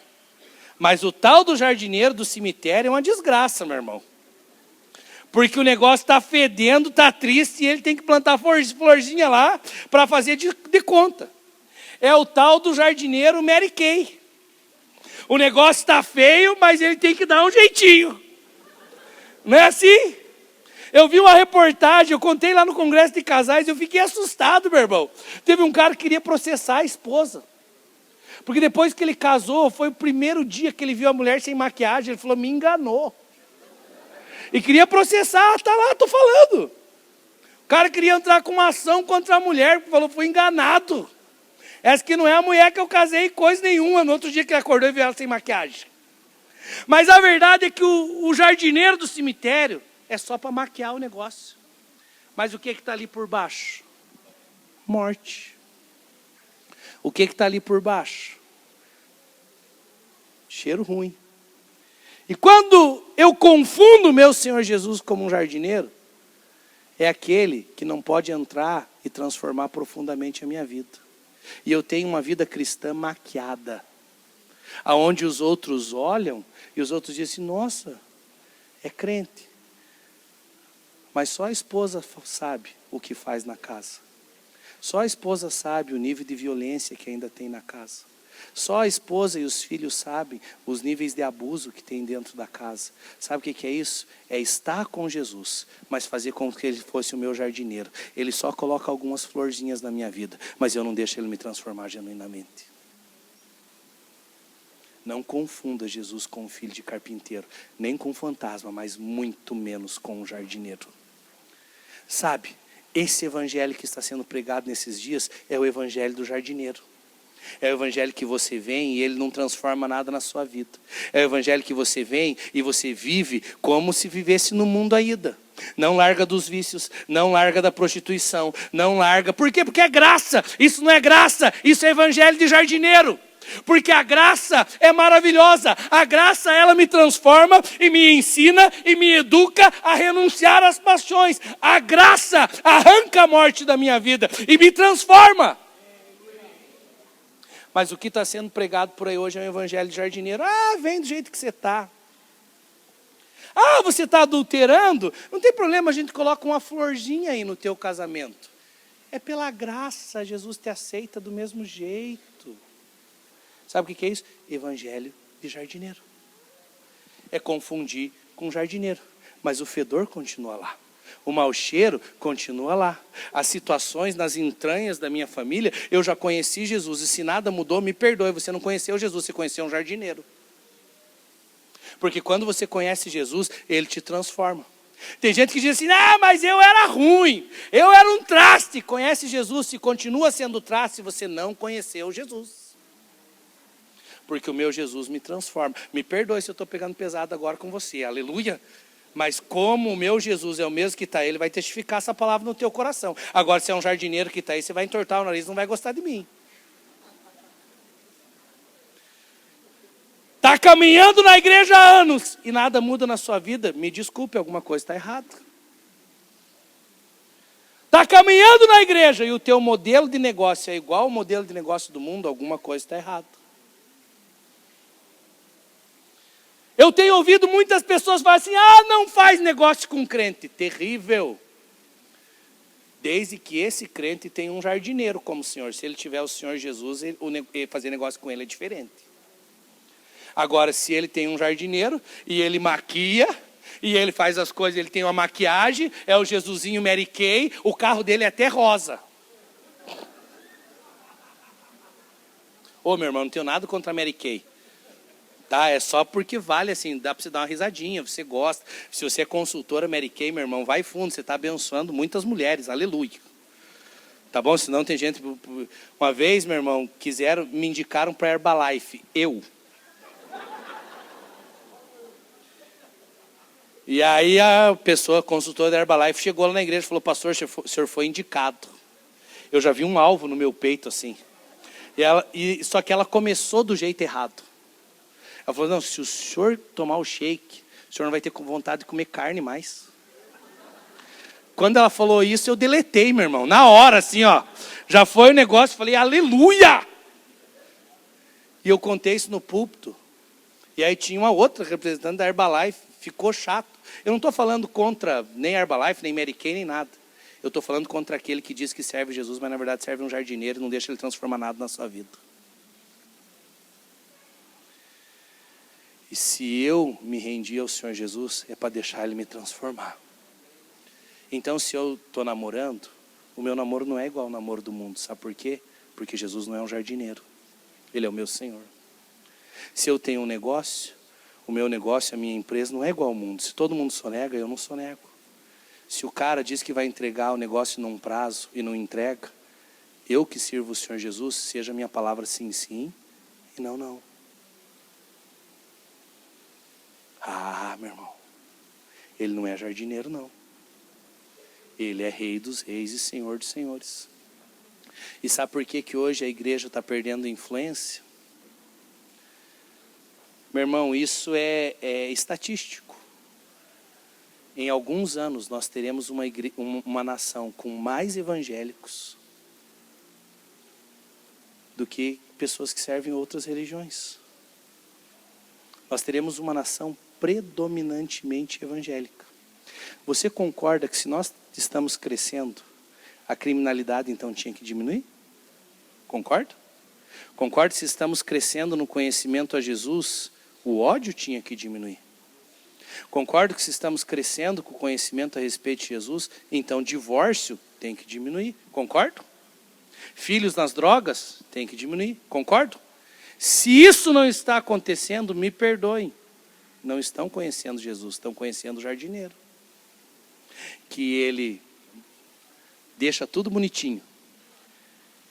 S1: Mas o tal do jardineiro do cemitério é uma desgraça, meu irmão. Porque o negócio está fedendo, está triste, e ele tem que plantar florzinha lá para fazer de conta. É o tal do jardineiro Mary Kay. O negócio está feio, mas ele tem que dar um jeitinho. Não é assim? Eu vi uma reportagem, eu contei lá no Congresso de Casais, eu fiquei assustado, meu irmão. Teve um cara que queria processar a esposa. Porque depois que ele casou, foi o primeiro dia que ele viu a mulher sem maquiagem, ele falou, me enganou. E queria processar, tá lá, tô falando. O cara queria entrar com uma ação contra a mulher, falou, foi enganado. Essa que não é a mulher que eu casei, coisa nenhuma. No outro dia que ele acordou e viu ela sem maquiagem. Mas a verdade é que o jardineiro do cemitério é só para maquiar o negócio. Mas o que está ali por baixo? Morte. O que está ali por baixo? Cheiro ruim. E quando eu confundo o meu Senhor Jesus como um jardineiro, é aquele que não pode entrar e transformar profundamente a minha vida. E eu tenho uma vida cristã maquiada, aonde os outros olham e os outros dizem, nossa, é crente. Mas só a esposa sabe o que faz na casa. Só a esposa sabe o nível de violência que ainda tem na casa. Só a esposa e os filhos sabem os níveis de abuso que tem dentro da casa. Sabe o que é isso? É estar com Jesus, mas fazer com que ele fosse o meu jardineiro. Ele só coloca algumas florzinhas na minha vida, mas eu não deixo ele me transformar genuinamente. Não confunda Jesus com um filho de carpinteiro, nem com um fantasma, mas muito menos com um jardineiro. Sabe, esse evangelho que está sendo pregado nesses dias é o evangelho do jardineiro. É o evangelho que você vem e ele não transforma nada na sua vida. É o evangelho que você vem e você vive como se vivesse no mundo ainda. Não larga dos vícios, não larga da prostituição, não larga. Por quê? Porque é graça. Isso não é graça, isso é evangelho de jardineiro. Porque a graça é maravilhosa. A graça, ela me transforma e me ensina e me educa a renunciar às paixões. A graça arranca a morte da minha vida e me transforma. Mas o que está sendo pregado por aí hoje é um evangelho de jardineiro. Ah, vem do jeito que você está. Ah, você está adulterando? Não tem problema, a gente coloca uma florzinha aí no teu casamento. É pela graça, Jesus te aceita do mesmo jeito. Sabe o que é isso? Evangelho de jardineiro. É confundir com jardineiro. Mas o fedor continua lá. O mau cheiro continua lá. As situações nas entranhas da minha família, eu já conheci Jesus. E se nada mudou, me perdoe. Você não conheceu Jesus, você conheceu um jardineiro. Porque quando você conhece Jesus, ele te transforma. Tem gente que diz assim, mas eu era ruim. Eu era um traste. Conhece Jesus, se continua sendo traste, você não conheceu Jesus. Porque o meu Jesus me transforma. Me perdoe se eu estou pegando pesado agora com você. Aleluia. Mas como o meu Jesus é o mesmo que está aí, ele vai testificar essa palavra no teu coração. Agora, se é um jardineiro que está aí, você vai entortar o nariz e não vai gostar de mim. Está caminhando na igreja há anos e nada muda na sua vida. Me desculpe, alguma coisa está errada. Está caminhando na igreja e o teu modelo de negócio é igual ao modelo de negócio do mundo, alguma coisa está errada. Eu tenho ouvido muitas pessoas falar assim, não faz negócio com crente. Terrível. Desde que esse crente tenha um jardineiro como o Senhor. Se ele tiver o Senhor Jesus, fazer negócio com ele é diferente. Agora, se ele tem um jardineiro e ele maquia, e ele faz as coisas, ele tem uma maquiagem, é o Jesusinho Mary Kay, o carro dele é até rosa. Ô, meu irmão, não tenho nada contra a Mary Kay. Tá, é só porque vale assim, dá para você dar uma risadinha, você gosta. Se você é consultora Mary Kay, meu irmão, vai fundo, você está abençoando muitas mulheres, aleluia. Tá bom? Senão tem gente... Uma vez, meu irmão, me indicaram para Herbalife, E aí a pessoa, consultora da Herbalife, chegou lá na igreja e falou, pastor, o senhor foi indicado. Eu já vi um alvo no meu peito assim. Só que ela começou do jeito errado. Ela falou, não, se o senhor tomar o shake, o senhor não vai ter vontade de comer carne mais. Quando ela falou isso, eu deletei, meu irmão. Na hora, assim, ó. Já foi o negócio, falei, aleluia! E eu contei isso no púlpito. E aí tinha uma outra representante da Herbalife. Ficou chato. Eu não estou falando contra nem Herbalife, nem Mary Kay, nem nada. Eu estou falando contra aquele que diz que serve Jesus, mas na verdade serve um jardineiro e não deixa ele transformar nada na sua vida. E se eu me rendi ao Senhor Jesus, é para deixar ele me transformar. Então, se eu estou namorando, o meu namoro não é igual ao namoro do mundo. Sabe por quê? Porque Jesus não é um jardineiro. Ele é o meu Senhor. Se eu tenho um negócio, o meu negócio, a minha empresa não é igual ao mundo. Se todo mundo sonega, eu não sonego. Se o cara diz que vai entregar o negócio num prazo e não entrega, eu que sirvo o Senhor Jesus, seja a minha palavra sim, sim e não, não. Ah, meu irmão, ele não é jardineiro, não. Ele é Rei dos reis e Senhor dos senhores. E sabe por que que hoje a igreja está perdendo influência? Meu irmão, isso é estatístico. Em alguns anos nós teremos uma nação com mais evangélicos do que pessoas que servem outras religiões. Nós teremos uma nação predominantemente evangélica. Você concorda que se nós estamos crescendo, a criminalidade então tinha que diminuir? Concorda? Concorda que se estamos crescendo no conhecimento a Jesus, o ódio tinha que diminuir? Concordo que se estamos crescendo com o conhecimento a respeito de Jesus, então divórcio tem que diminuir. Concordo? Filhos nas drogas tem que diminuir. Concordo? Se isso não está acontecendo, me perdoem. Não estão conhecendo Jesus, estão conhecendo o jardineiro. Que ele deixa tudo bonitinho.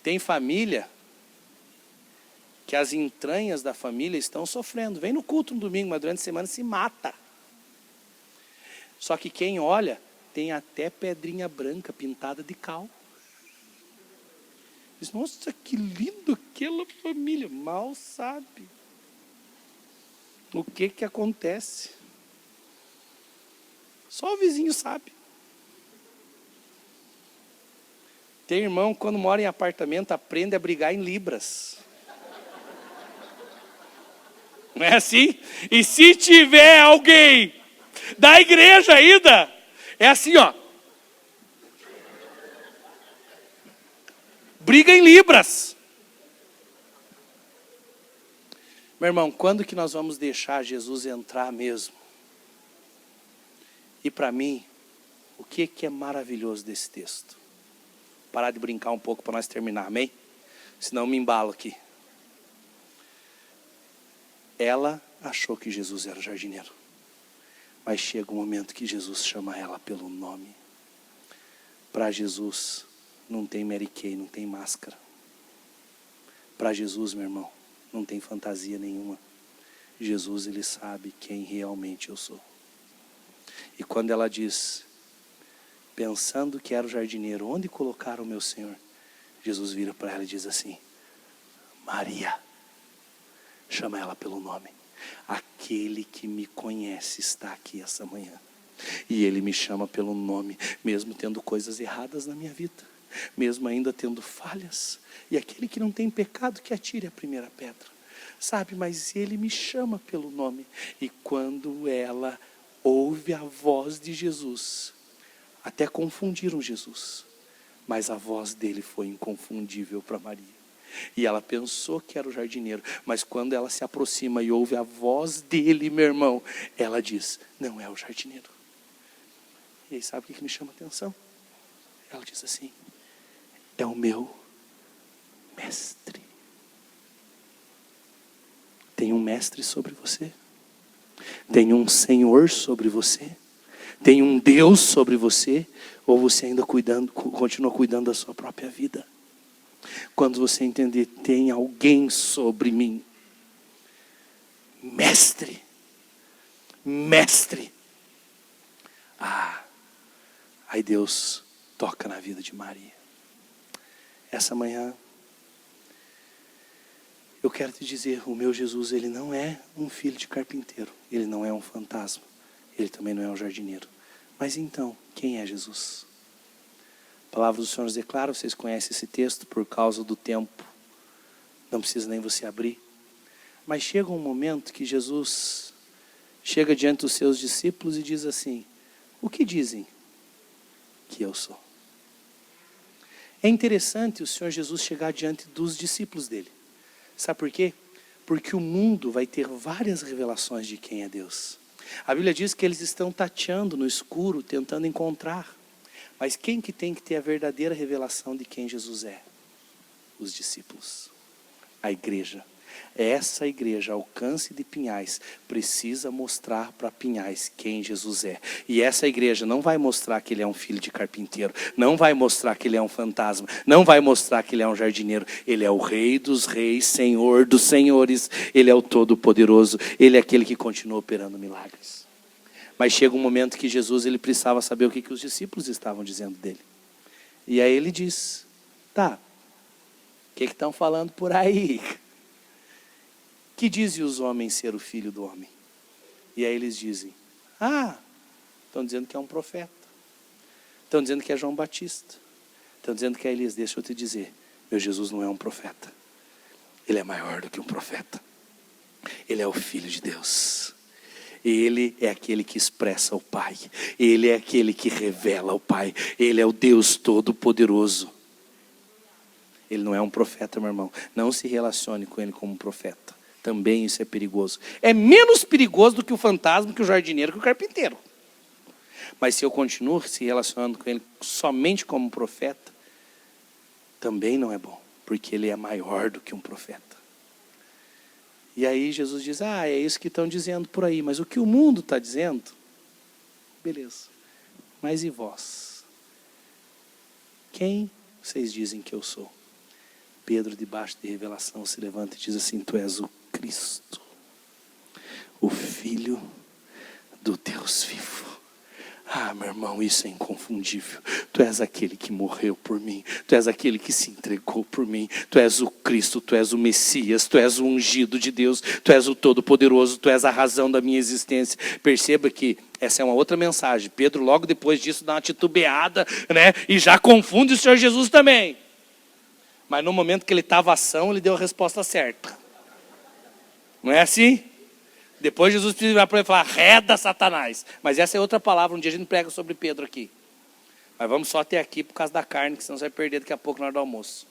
S1: Tem família que as entranhas da família estão sofrendo. Vem no culto no domingo, mas durante a semana se mata. Só que quem olha, tem até pedrinha branca pintada de cal. Diz, nossa, que lindo aquela família. Mal sabe o que acontece. Só o vizinho sabe. Tem irmão, quando mora em apartamento, aprende a brigar em libras. Não é assim? E se tiver alguém da igreja ainda, é assim, ó. Briga em libras. Meu irmão, quando que nós vamos deixar Jesus entrar mesmo? E para mim, o que é maravilhoso desse texto? Parar de brincar um pouco para nós terminar, amém? Senão eu me embalo aqui. Ela achou que Jesus era o jardineiro. Mas chega um momento que Jesus chama ela pelo nome. Para Jesus, não tem Mary Kay, não tem máscara. Para Jesus, meu irmão, não tem fantasia nenhuma. Jesus, ele sabe quem realmente eu sou. E quando ela diz, pensando que era o jardineiro, onde colocaram o meu Senhor? Jesus vira para ela e diz assim, Maria. Chama ela pelo nome. Aquele que me conhece está aqui essa manhã. E ele me chama pelo nome, mesmo tendo coisas erradas na minha vida, mesmo ainda tendo falhas. E aquele que não tem pecado, que atire a primeira pedra. Sabe, mas ele me chama pelo nome. E quando ela ouve a voz de Jesus, até confundiram Jesus, mas a voz dele foi inconfundível para Maria. E ela pensou que era o jardineiro, mas quando ela se aproxima e ouve a voz dele, meu irmão, ela diz, não é o jardineiro. E aí sabe o que me chama a atenção? Ela diz assim, é o meu mestre. Tem um mestre sobre você? Tem um Senhor sobre você? Tem um Deus sobre você? Ou você ainda continua cuidando da sua própria vida? Quando você entender, tem alguém sobre mim. Mestre. Mestre. Aí Deus toca na vida de Maria. Essa manhã, eu quero te dizer, o meu Jesus, ele não é um filho de carpinteiro. Ele não é um fantasma. Ele também não é um jardineiro. Mas então, quem é Jesus? A palavra do Senhor nos declara, vocês conhecem esse texto por causa do tempo. Não precisa nem você abrir. Mas chega um momento que Jesus chega diante dos seus discípulos e diz assim, o que dizem que eu sou? É interessante o Senhor Jesus chegar diante dos discípulos dele. Sabe por quê? Porque o mundo vai ter várias revelações de quem é Deus. A Bíblia diz que eles estão tateando no escuro, tentando encontrar. Mas quem que tem que ter a verdadeira revelação de quem Jesus é? Os discípulos, a igreja. Essa igreja, Alcance de Pinhais, precisa mostrar para Pinhais quem Jesus é. E essa igreja não vai mostrar que ele é um filho de carpinteiro, não vai mostrar que ele é um fantasma, não vai mostrar que ele é um jardineiro. Ele é o Rei dos Reis, Senhor dos Senhores, ele é o Todo-Poderoso, ele é aquele que continua operando milagres. Mas chega um momento que Jesus ele precisava saber o que os discípulos estavam dizendo dele. E aí ele diz, tá, o que estão falando por aí? Que dizem os homens ser o filho do homem? E aí eles dizem, estão dizendo que é um profeta. Estão dizendo que é João Batista. Estão dizendo que é Elias. Deixa eu te dizer, meu Jesus não é um profeta. Ele é maior do que um profeta. Ele é o Filho de Deus. Ele é aquele que expressa o Pai. Ele é aquele que revela o Pai. Ele é o Deus Todo-Poderoso. Ele não é um profeta, meu irmão. Não se relacione com ele como um profeta. Também isso é perigoso. É menos perigoso do que o fantasma, que o jardineiro, que o carpinteiro. Mas se eu continuo se relacionando com ele somente como profeta, também não é bom, porque ele é maior do que um profeta. E aí Jesus diz, é isso que estão dizendo por aí, mas o que o mundo está dizendo, beleza. Mas e vós? Quem vocês dizem que eu sou? Pedro, debaixo de revelação, se levanta e diz assim, tu és o Cristo, o Filho do Deus vivo. Meu irmão, isso é inconfundível. Tu és aquele que morreu por mim. Tu és aquele que se entregou por mim. Tu és o Cristo, tu és o Messias, tu és o ungido de Deus. Tu és o Todo-Poderoso, tu és a razão da minha existência. Perceba que essa é uma outra mensagem. Pedro logo depois disso dá uma titubeada, né? E já confunde o Senhor Jesus também. Mas no momento que ele estava ação, ele deu a resposta certa. Não é assim? Depois Jesus precisa virar para ele e falar, reda Satanás. Mas essa é outra palavra, um dia a gente prega sobre Pedro aqui. Mas vamos só até aqui por causa da carne, que senão você vai perder daqui a pouco na hora do almoço.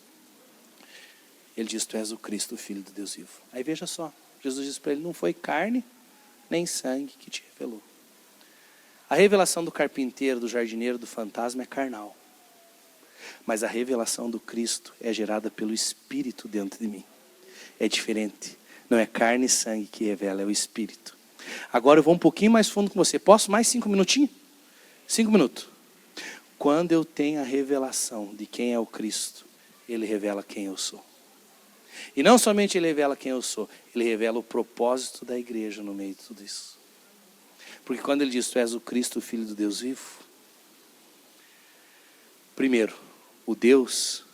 S1: Ele diz, tu és o Cristo, o Filho do Deus vivo. Aí veja só, Jesus diz para ele, não foi carne nem sangue que te revelou. A revelação do carpinteiro, do jardineiro, do fantasma é carnal. Mas a revelação do Cristo é gerada pelo Espírito dentro de mim. É diferente. Não é carne e sangue que revela, é o Espírito. Agora eu vou um pouquinho mais fundo com você. Posso mais 5 minutinhos? 5 minutos. Quando eu tenho a revelação de quem é o Cristo, ele revela quem eu sou. E não somente ele revela quem eu sou, ele revela o propósito da igreja no meio de tudo isso. Porque quando ele diz, tu és o Cristo, o Filho do Deus vivo. Primeiro, o Deus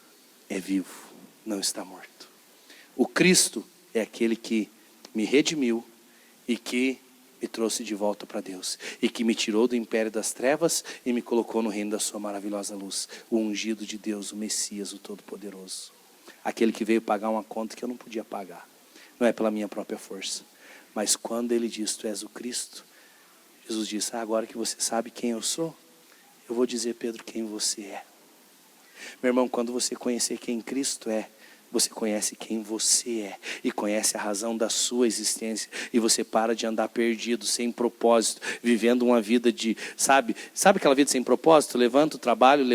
S1: é vivo, não está morto. O Cristo é aquele que me redimiu e que me trouxe de volta para Deus. E que me tirou do império das trevas e me colocou no reino da sua maravilhosa luz. O ungido de Deus, o Messias, o Todo-Poderoso. Aquele que veio pagar uma conta que eu não podia pagar. Não é pela minha própria força. Mas quando ele diz, tu és o Cristo, Jesus diz, agora que você sabe quem eu sou, eu vou dizer, Pedro, quem você é. Meu irmão, quando você conhecer quem Cristo é, você conhece quem você é e conhece a razão da sua existência e você para de andar perdido, sem propósito, vivendo uma vida de, sabe aquela vida sem propósito? Levanta o trabalho,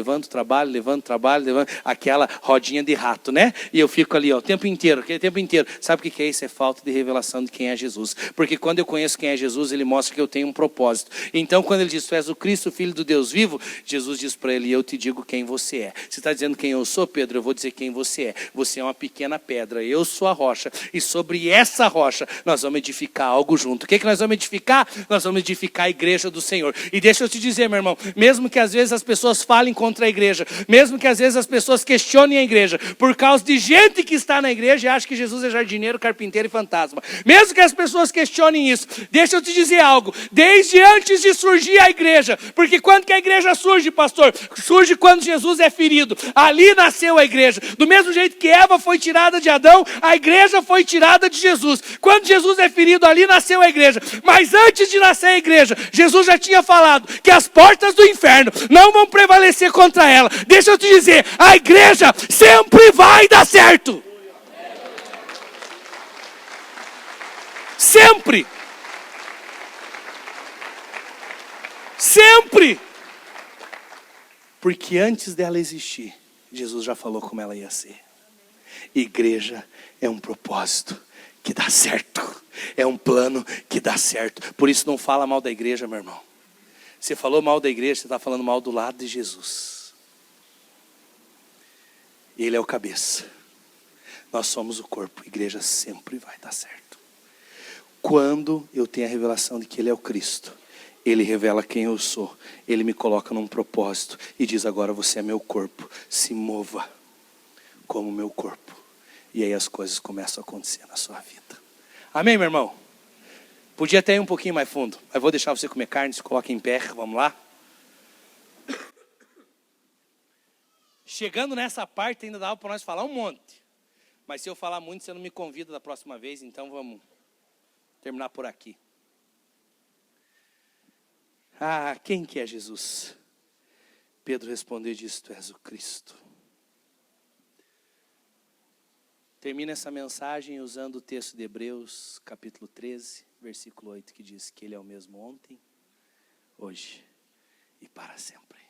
S1: aquela rodinha de rato, né? E eu fico ali, o tempo inteiro, aquele tempo inteiro. Sabe o que é isso? É falta de revelação de quem é Jesus. Porque quando eu conheço quem é Jesus, ele mostra que eu tenho um propósito. Então quando ele diz, tu és o Cristo, o Filho do Deus vivo, Jesus diz para ele, eu te digo quem você é. Você está dizendo quem eu sou, Pedro? Eu vou dizer quem você é. Você é uma pequena pedra, eu sou a rocha, e sobre essa rocha nós vamos edificar algo junto. O que nós vamos edificar? Nós vamos edificar a igreja do Senhor. E deixa eu te dizer, meu irmão, mesmo que às vezes as pessoas falem contra a igreja, mesmo que às vezes as pessoas questionem a igreja, por causa de gente que está na igreja e acha que Jesus é jardineiro, carpinteiro e fantasma, mesmo que as pessoas questionem isso, deixa eu te dizer algo, desde antes de surgir a igreja, porque quando que a igreja surge, pastor? Surge quando Jesus é ferido, ali nasceu a igreja, do mesmo jeito que Eva foi tirada de Adão, a igreja foi tirada de Jesus. Quando Jesus é ferido, ali nasceu a igreja. Mas antes de nascer a igreja, Jesus já tinha falado que as portas do inferno não vão prevalecer contra ela. Deixa eu te dizer, a igreja sempre vai dar certo. Sempre. Sempre. Porque antes dela existir, Jesus já falou como ela ia ser. Igreja é um propósito que dá certo. É um plano que dá certo. Por isso não fala mal da igreja, meu irmão. Você falou mal da igreja, você está falando mal do lado de Jesus. Ele é o cabeça. Nós somos o corpo. A igreja sempre vai dar certo. Quando eu tenho a revelação de que Ele é o Cristo, Ele revela quem eu sou. Ele me coloca num propósito e diz: agora você é meu corpo. Se mova como meu corpo. E aí as coisas começam a acontecer na sua vida. Amém, meu irmão? Podia até ir um pouquinho mais fundo, mas vou deixar você comer carne, se coloca em pé, vamos lá? Chegando nessa parte ainda dava para nós falar um monte. Mas se eu falar muito, você não me convida da próxima vez, então vamos terminar por aqui. Ah, quem que é Jesus? Pedro respondeu e disse: tu és o Cristo. Termina essa mensagem usando o texto de Hebreus, capítulo 13, versículo 8, que diz que Ele é o mesmo ontem, hoje e para sempre.